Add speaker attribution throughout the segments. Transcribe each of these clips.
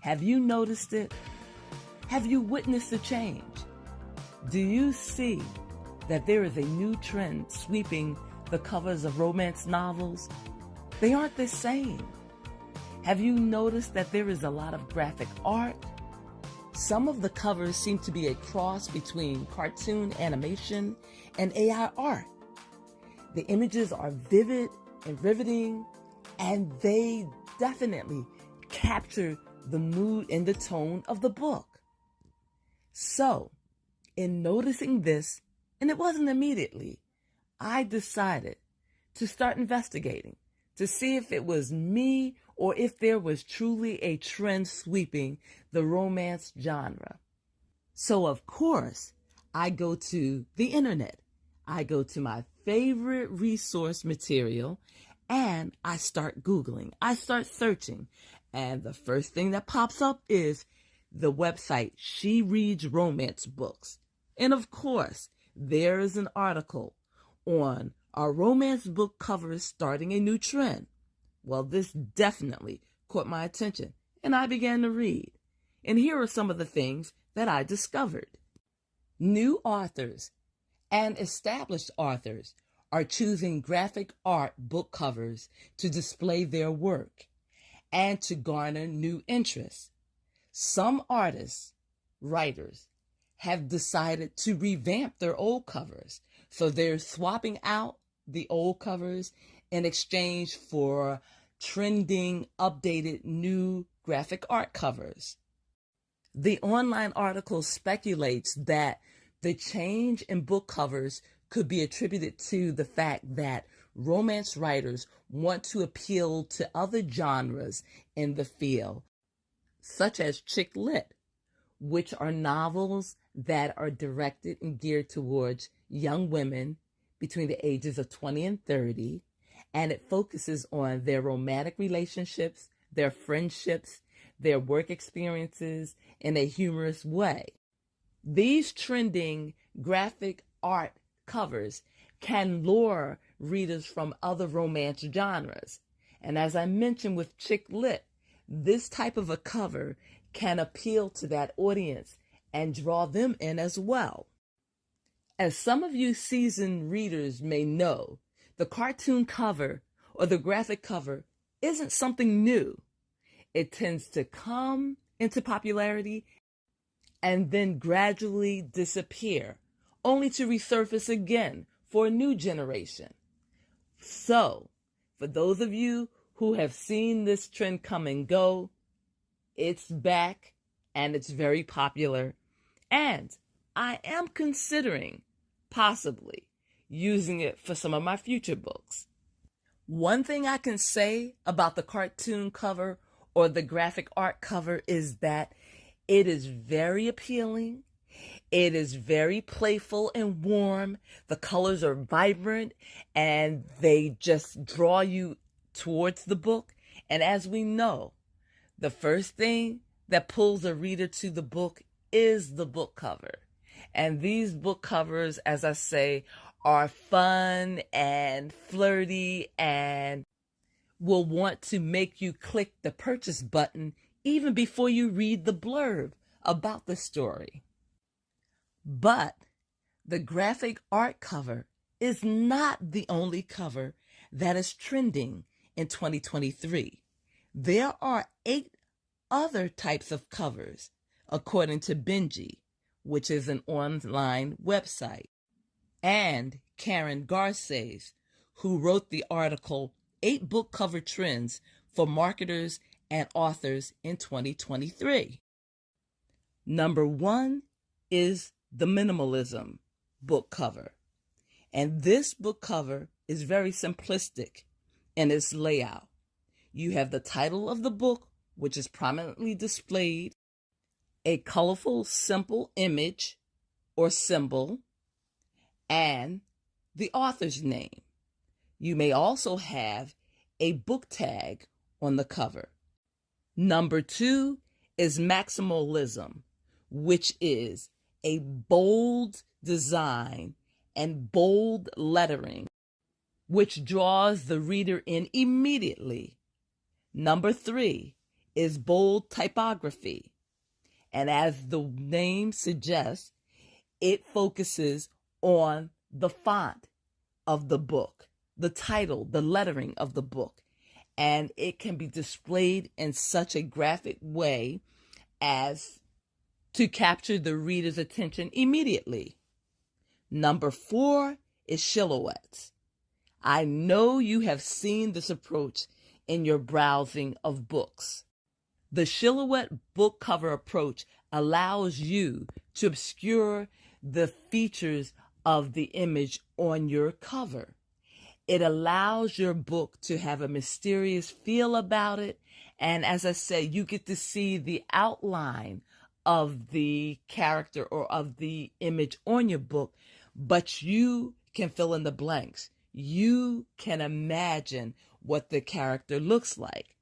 Speaker 1: Have you noticed it? Have you witnessed the change? Do you see that there is a new trend sweeping the covers of romance novels? They aren't the same. Have you noticed that there is a lot of graphic art? Some of the covers seem to be a cross between cartoon animation and AI art. The images are vivid and riveting, and they definitely capture the mood and the tone of the book. So, in noticing this, and it wasn't immediately, I decided to start investigating to see if it was me or if there was truly a trend sweeping the romance genre. So, of course, I go to the internet. I go to my favorite resource material and I start Googling. I start searching. And the first thing that pops up is the website She Reads Romance Books. And of course, there is an article on "Are romance book covers starting a new trend?" Well, this definitely caught my attention, and I began to read. And here are some of the things that I discovered. New authors and established authors are choosing graphic art book covers to display their work and to garner new interest. Some artists, writers, have decided to revamp their old covers. So they're swapping out the old covers in exchange for trending, updated, new graphic art covers. The online article speculates that the change in book covers could be attributed to the fact that romance writers want to appeal to other genres in the field, such as chick lit, which are novels that are directed and geared towards young women between the ages of 20 and 30, and it focuses on their romantic relationships, their friendships, their work experiences in a humorous way. These trending graphic art covers can lure readers from other romance genres. And as I mentioned with chick lit, this type of a cover can appeal to that audience and draw them in as well. As some of you seasoned readers may know, the cartoon cover or the graphic cover isn't something new. It tends to come into popularity and then gradually disappear, only to resurface again for a new generation. So, for those of you who have seen this trend come and go, it's back and it's very popular. And I am considering possibly using it for some of my future books. One thing I can say about the cartoon cover or the graphic art cover is that it is very appealing. It is very playful and warm. The colors are vibrant and they just draw you towards the book. And as we know, the first thing that pulls a reader to the book is the book cover. And these book covers, as I say, are fun and flirty and will want to make you click the purchase button even before you read the blurb about the story. But the graphic art cover is not the only cover that is trending in 2023. There are 8 other types of covers, according to Benji, which is an online website, and Karen Garces, who wrote the article 8 Book Cover Trends for Marketers and Authors in 2023. Number 1 is the minimalism book cover. And this book cover is very simplistic in its layout. You have the title of the book, which is prominently displayed, a colorful, simple image or symbol, and the author's name. You may also have a book tag on the cover. Number 2 is maximalism, which is a bold design and bold lettering, which draws the reader in immediately. Number 3 is bold typography. And as the name suggests, it focuses on the font of the book, the title, the lettering of the book. And it can be displayed in such a graphic way as to capture the reader's attention immediately. Number 4 is silhouettes. I know you have seen this approach in your browsing of books. The silhouette book cover approach allows you to obscure the features of the image on your cover. It allows your book to have a mysterious feel about it. And as I say, you get to see the outline of the character or of the image on your book, but you can fill in the blanks. You can imagine what the character looks like.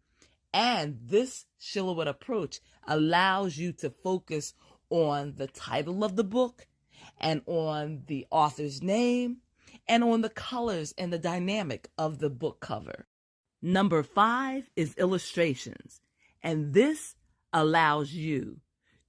Speaker 1: And this silhouette approach allows you to focus on the title of the book and on the author's name and on the colors and the dynamic of the book cover. Number 5 is illustrations. And this allows you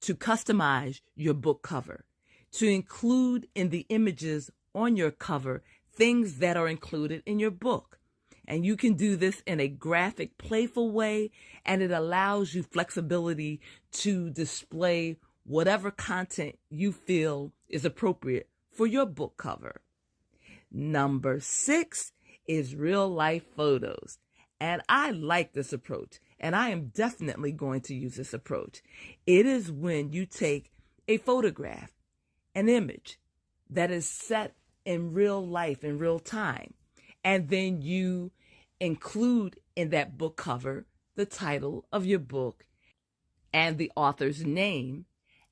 Speaker 1: to customize your book cover, to include in the images on your cover things that are included in your book. And you can do this in a graphic, playful way, and it allows you flexibility to display whatever content you feel is appropriate for your book cover. Number 6 is real life photos. And I like this approach, and I am definitely going to use this approach. It is when you take a photograph, an image that is set in real life, in real time, and then you include in that book cover the title of your book and the author's name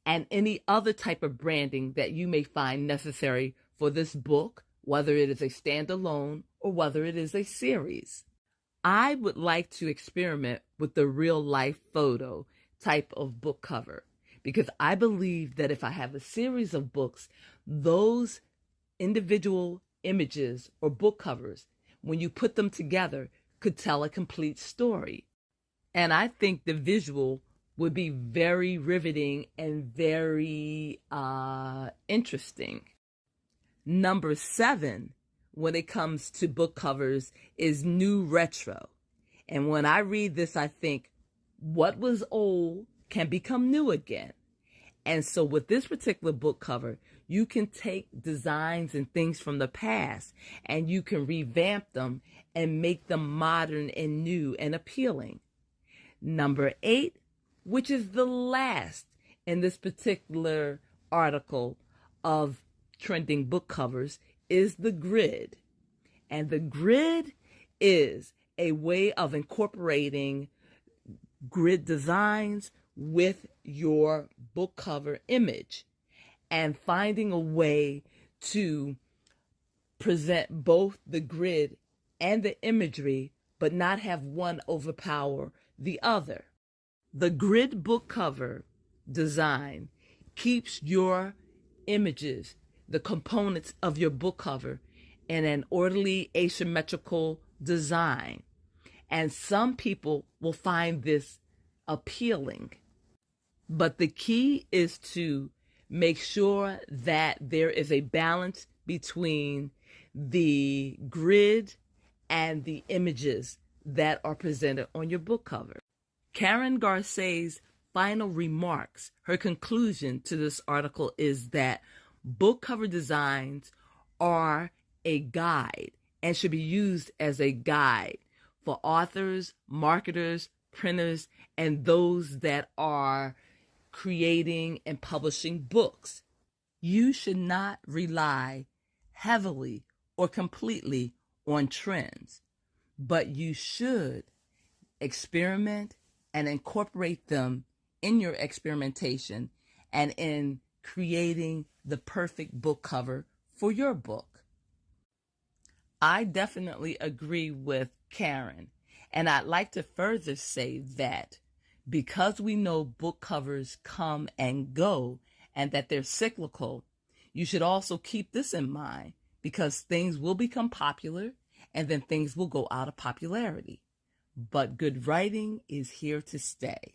Speaker 1: and any other type of branding that you may find necessary for this book, whether it is a standalone or whether it is a series. I would like to experiment with the real life photo type of book cover because I believe that if I have a series of books, those individual images or book covers, when you put them together, could tell a complete story. And I think the visual would be very riveting and very interesting. Number 7, when it comes to book covers, is new retro. And when I read this, I think, what was old can become new again. And so with this particular book cover, you can take designs and things from the past and you can revamp them and make them modern and new and appealing. Number 8, which is the last in this particular article of trending book covers, is the grid. And the grid is a way of incorporating grid designs with your book cover image and finding a way to present both the grid and the imagery, but not have one overpower the other. The grid book cover design keeps your images, the components of your book cover, in an orderly asymmetrical design. And some people will find this appealing. But the key is to make sure that there is a balance between the grid and the images that are presented on your book cover. Karen Garcet's final remarks, her conclusion to this article is that book cover designs are a guide and should be used as a guide for authors, marketers, printers, and those that are creating and publishing books. You should not rely heavily or completely on trends, but you should experiment and incorporate them in your experimentation and in creating the perfect book cover for your book. I definitely agree with Karen, and I'd like to further say that because we know book covers come and go and that they're cyclical, you should also keep this in mind because things will become popular and then things will go out of popularity. but good writing is here to stay.